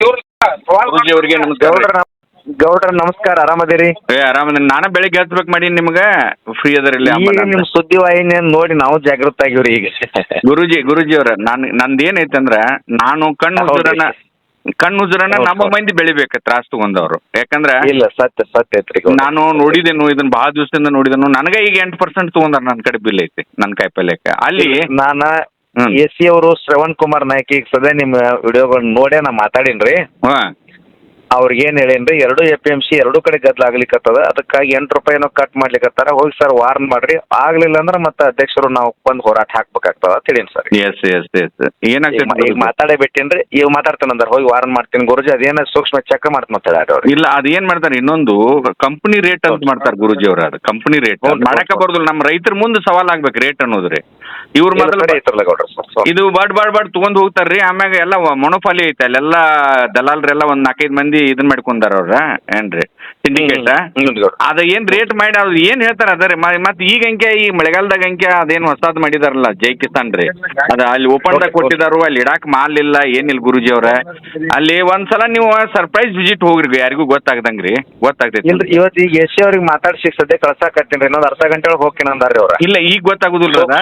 ಗುರೂಜಿ ಅವ್ರಿಗೆ ನಮಸ್ಕಾರ. ಗೌಡ್ರ ನಮಸ್ಕಾರ, ಆರಾಮದಿರಿ? ಆರಾಮದ. ನಾನು ಬೆಳಿಗ್ಗೆ ಹಚ್ಬೇಕು ಮಾಡೀನಿ ನಿಮ್ಗೆ, ಫ್ರೀ ಅದರಲ್ಲಿ. ಈಗ ನಿಮ್ ಸುದ್ದಿ ವಾಹಿನಿ ನೋಡಿ ನಾವು ಜಾಗೃತ ಆಗಿವ್ರಿ ಈಗ. ಗುರುಜಿ ಅವ್ರ ನಂದು ಏನೈತೆ ಅಂದ್ರೆ, ನಾನು ಕಣ್ಣು ಉಜ್ರನ ನಮ್ಮ ಮಂದಿ ಬೆಳಿಬೇಕು ತ್ರಾಸ್ ತಗೊಂಡವ್ರು. ಯಾಕಂದ್ರೆ ಇಲ್ಲ, ಸತ್ಯ ಐತ್ರಿ. ನಾನು ನೋಡಿದೇನು ಇದನ್ನ ಬಹಳ ದಿವಸದಿಂದ ನೋಡಿದನು. ನನಗೆ ಈಗ 8% ತಗೊಂಡಾರ ನನ್ನ ಕಡೆ ಬಿಲ್ ಐತಿ ನನ್ನ ಕಾಯಿಪಲ್ಯಕ್ಕೆ. ಅಲ್ಲಿ ನಾನ AC ಅವರು ಶ್ರವಣ್ ಕುಮಾರ್ ನಾಯ್ಕ ಈಗ ಸದ್ಯ ನಿಮ್ ವಿಡಿಯೋಗಳನ್ನ ನೋಡೇ ನಾ ಮಾತಾಡಿನ್ರಿ. ಅವ್ರಿಗೆ ಏನ್ ಹೇಳೇನ್ರಿ, 2 APMC 2 ಕಡೆ ಗದ್ಲಾಗ್ಲಿಕ್ಕತ್ತದ, ಅದಕ್ಕಾಗಿ ₹8 ಕಟ್ ಮಾಡ್ಲಿಕ್ಕತ್ತಾರ. ಹೋಗಿ ಸರ್ ವಾರ್ನ್ ಮಾಡ್ರಿ, ಆಗ್ಲಿಲ್ಲ ಅಂದ್ರೆ ಮತ್ತೆ ಅಧ್ಯಕ್ಷರು ನಾವು ಬಂದ್ ಹೋರಾಟ ಹಾಕ್ಬೇಕಾಗ್ತದ ಅಂತ ಹೇಳೀನಿ ಸರ್. ಏನಾಗ್ತದೆ ಈಗ ಮಾತಾಡೇ ಬಿಟ್ಟೇನ್ರಿ, ಈಗ ಮಾತಾಡ್ತಾನಂದ್ರ ಹೋಗಿ ವಾರ್ನ್ ಮಾಡ್ತೀನಿ ಗುರುಜಿ, ಅದೇನ ಸೂಕ್ಷ್ಮ ಚೆಕ್ ಮಾಡ್ತಾರೆ ಅವ್ರು. ಇಲ್ಲ, ಅದೇನ್ ಮಾಡ್ತಾರೆ, ಇನ್ನೊಂದು ಕಂಪನಿ ರೇಟ್ ಅಂತ ಮಾಡ್ತಾರೆ ಗುರುಜಿ ಅವ್ರ. ಅದು ಕಂಪನಿ ರೇಟ್ ಮಾಡಕ ಬರೋದಿಲ್ಲ. ನಮ್ಮ ರೈತರ ಮುಂದೆ ಸವಾಲ್ ಆಗ್ಬೇಕು ರೇಟ್ ಅನ್ನೋದ್ರಿ. ಇವ್ರ ಮೊದಲು ಇದು ಬಾಡ್ ತಗೊಂಡ್ ಹೋಗ್ತಾರ್ರಿ. ಆಮ್ಯಾಗ ಎಲ್ಲ ಮೊನೋಪಾಲಿ ಐತೆ ಅಲ್ಲೆಲ್ಲ ದಲಾಲ್ರೆಲ್ಲ ಒಂದ್ 4-5 ಮಂದಿ ಇದನ್ ಮಾಡ್ಕೊಂಡಾರ ಅವ್ರ. ಏನ್ರಿ ಸಿಂಡಿಕೇಟ್ ಅದ ಏನ್ ರೇಟ್ ಮಾಡಿ ಅವ್ರು ಏನ್ ಹೇಳ್ತಾರ ಅದ. ಮತ್ ಈಗ ಅಂಕೆ ಈ ಮಳೆಗಾಲದಾಗ ಅಂಕೆ ಅದೇನ್ ಹೊಸಾದ್ ಮಾಡಿದಾರಲ್ಲ ಜೈ ಕಿಸಾನ್ ರೀ, ಅದ ಅಲ್ಲಿ ಓಪನ್ ದಾಗ ಕೊಟ್ಟಿದಾರು. ಅಲ್ಲಿ ಇಡಾಕ್ ಮಾಲ್ ಇಲ್ಲ, ಏನಿಲ್ಲ ಗುರುಜಿ ಅವ್ರ. ಅಲ್ಲಿ ಒಂದ್ಸಲ ನೀವು ಸರ್ಪ್ರೈಸ್ ವಿಸಿಟ್ ಹೋಗ್ರಿ, ಯಾರಿಗೂ ಗೊತ್ತಾಗ್ದಂಗ್ರಿ. ಗೊತ್ತಾಗ್ತೈತಿ ಇವತ್ತು ಈಗ AC ಅವ್ರಿಗೆ ಮಾತಾಡ್ಸಿ ಸದ್ಯ ಕಳ್ಸಾಕತ್ತೀನಿ, ಇನ್ನೊಂದು ಅರ್ಧ ಗಂಟೆ ಒಳಗೆ ಹೋಗ್ತೀನಿ ಅಂದಾರ್ರಿ ಅವ್ರ. ಇಲ್ಲ, ಈಗ ಗೊತ್ತಾಗುದಿಲ್ಲ ಅದ.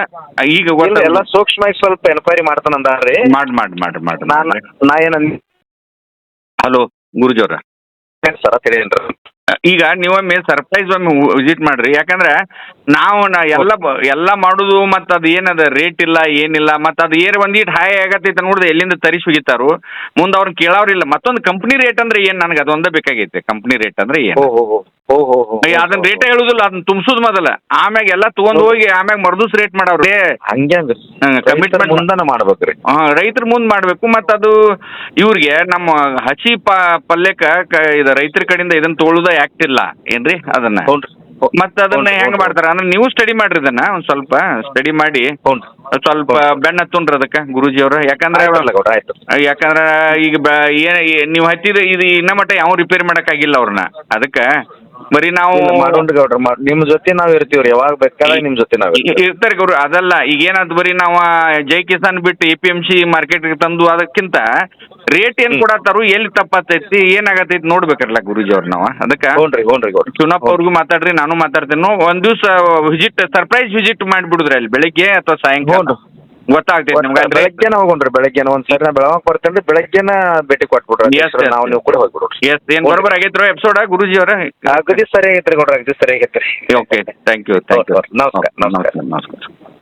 ಈಗ ಎಲ್ಲ ಸೂಕ್ಷ್ಮವಾಗಿ ಸ್ವಲ್ಪ ಎನ್ಕ್ವೈರಿ ಮಾಡ್ತಾನಂದಾರ್ರಿ. ಮಾಡಿ ನಾ ಏನ ಹಲೋ ಗುರುಜಿ ಅವ್ರ ಸರ್ ತಿಳಿಯೇನ್ರಿ. ಈಗ ನೀವೊಮ್ಮೆ ಸರ್ಪ್ರೈಸ್ ಒಮ್ಮೆ ವಿಸಿಟ್ ಮಾಡ್ರಿ. ಯಾಕಂದ್ರೆ ನಾವು ಎಲ್ಲ ಮಾಡುದು ಮತ್ತು ಅದು ಏನದ ರೇಟ್ ಇಲ್ಲ ಏನಿಲ್ಲ, ಮತ್ತು ಅದು ಏರ್ ಒಂದೀಟ್ ಹಾಯ್ ಆಗತ್ತೈತೆ ನೋಡಿದ್ರೆ ಎಲ್ಲಿಂದ ತರಿಸಿ ಹೋಗಿತ್ತಾರು. ಮುಂದೆ ಅವ್ರನ್ನ ಕೇಳೋರಿಲ್ಲ. ಮತ್ತೊಂದು ಕಂಪ್ನಿ ರೇಟ್ ಅಂದ್ರೆ ಏನು, ನನಗೆ ಅದೊಂದೇ ಬೇಕಾಗೈತೆ. ಕಂಪ್ನಿ ರೇಟ್ ಅಂದ್ರೆ ಏನು, ಅದನ್ನ ರೇಟ್ ಹೇಳುದಿಲ್ಲ, ಅದನ್ನ ತುಂಬಿಸೋದು ಮೊದಲ. ಆಮ್ಯಾಗ ಎಲ್ಲ ತಗೊಂಡ್ ಹೋಗಿ ಆಮ್ಯಾಗ ಮರ್ದೂಸ್ ರೇಟ್ ಮಾಡವ್ರಿ. ಹಂಗೆ ಕಮಿಟ್ಮೆಂಟ್ ಮುಂದನ ಮಾಡ್ಬೇಕ್ರಿ. ರೈತರ ಮುಂದೆ ಮಾಡ್ಬೇಕು. ಮತ್ತು ಅದು ಇವ್ರಿಗೆ ನಮ್ಮ ಹಸಿ ಪಲ್ಯಕ್ಕೆ ಇದು ರೈತರ ಕಡೆಯಿಂದ ಇದನ್ನ ತೊಗೊಳುದ ಆಕ್ಟ್ ಇಲ್ಲ ಏನ್ರಿ ಅದನ್ನ. ಮತ್ತೆ ಅದನ್ನ ಹೆಂಗ್ ಮಾಡ್ತಾರ ಅಂದ್ರೆ ನೀವು ಸ್ಟಡಿ ಮಾಡ್ರಿ, ಇದನ್ನ ಒಂದ್ ಸ್ವಲ್ಪ ಸ್ಟಡಿ ಮಾಡಿ ಸ್ವಲ್ಪ ಬೆಣ್ಣ ಹತ್ತುನ್ರಿ ಅದಕ್ಕೆ ಗುರೂಜಿ ಅವ್ರ. ಯಾಕಂದ್ರೆ ಈಗ ನೀವು ಹತ್ತಿದ ಇದು ಇನ್ನ ಮಟ್ಟ ಯಾವ ರಿಪೇರಿ ಮಾಡಕ್ಕಾಗಿಲ್ಲ ಅವ್ರನ್ನ. ಅದಕ್ಕೆ ಬರೀ ನಾವು ಗೌಡ್ರ ನಿಮ್ ಜೊತೆ ನಾವ್ ಇರ್ತೀವ್ರಿ, ಯಾವಾಗ ಬೇಕಾದ್ರೆ ನಿಮ್ ಜೊತೆ ನಾವ್ ಇರ್ತಾರೆ ಗೌಡ್ರ. ಅದಲ್ಲ, ಈಗ ಏನಾದ್ ಬರೀ ನಾವು ಜೈ ಕಿಸಾನ್ ಬಿಟ್ಟು APMC ಮಾರ್ಕೆಟ್ಗೆ ತಂದು ಅದಕ್ಕಿಂತ ರೇಟ್ ಏನ್ ಕೊಡತ್ತಾರು, ಎಲ್ಲಿ ತಪ್ಪತ್ತೈತಿ, ಏನಾಗತೈತಿ ನೋಡ್ಬೇಕಲ್ಲ ಗುರೂಜಿ ಅವ್ರ ನಾವು. ಅದಕ್ಕೆ ಚುನಪ್ಪ ಅವ್ರಿಗೂ ಮಾತಾಡ್ರಿ, ನಾನು ಮಾತಾಡ್ತೇನೆ. ಒಂದ್ ದಿವ್ಸ ಸರ್ಪ್ರೈಸ್ ವಿಸಿಟ್ ಮಾಡಿಬಿಡುದ್ರಿ ಅಲ್ಲಿ ಬೆಳಿಗ್ಗೆ ಅಥವಾ ಸಾಯಂಕಾಲ. ಗೊತ್ತಾಗ್ತೈತಿ ನಿಮ್ಗೆ. ಬೆಳಗ್ಗೆನ ಹೋಗೋಣ್ರಿ, ಬೆಳಗ್ಗೆನ ಒಂದ್ಸರಿ ನಾ ಬೆಳಗಾವ್ ಬರ್ತೇನ್ರಿ, ಬೆಳಗ್ಗೆನ ಭೇಟಿ ಕೊಟ್ಬಿಡ್ರಿ. ನಾವು ನೀವು ಕೂಡ ಹೋಗ್ಬಿಡ್ರಿ. ಏನ್ ಬರೋಬರ್ ಆಗೈತ್ರೋ ಎಪಿಸೋಡ್ ಗುರೂಜಿ ಅವ್ರ? ಅಗದಿ ಸರಿ ಆಗೈತ್ರಿ ಗೌಡ್ರ, ಅಗದಿ ಸರಿ ಆಗೈತ್ರಿ. Okay, thank you. ನಮಸ್ಕಾರ.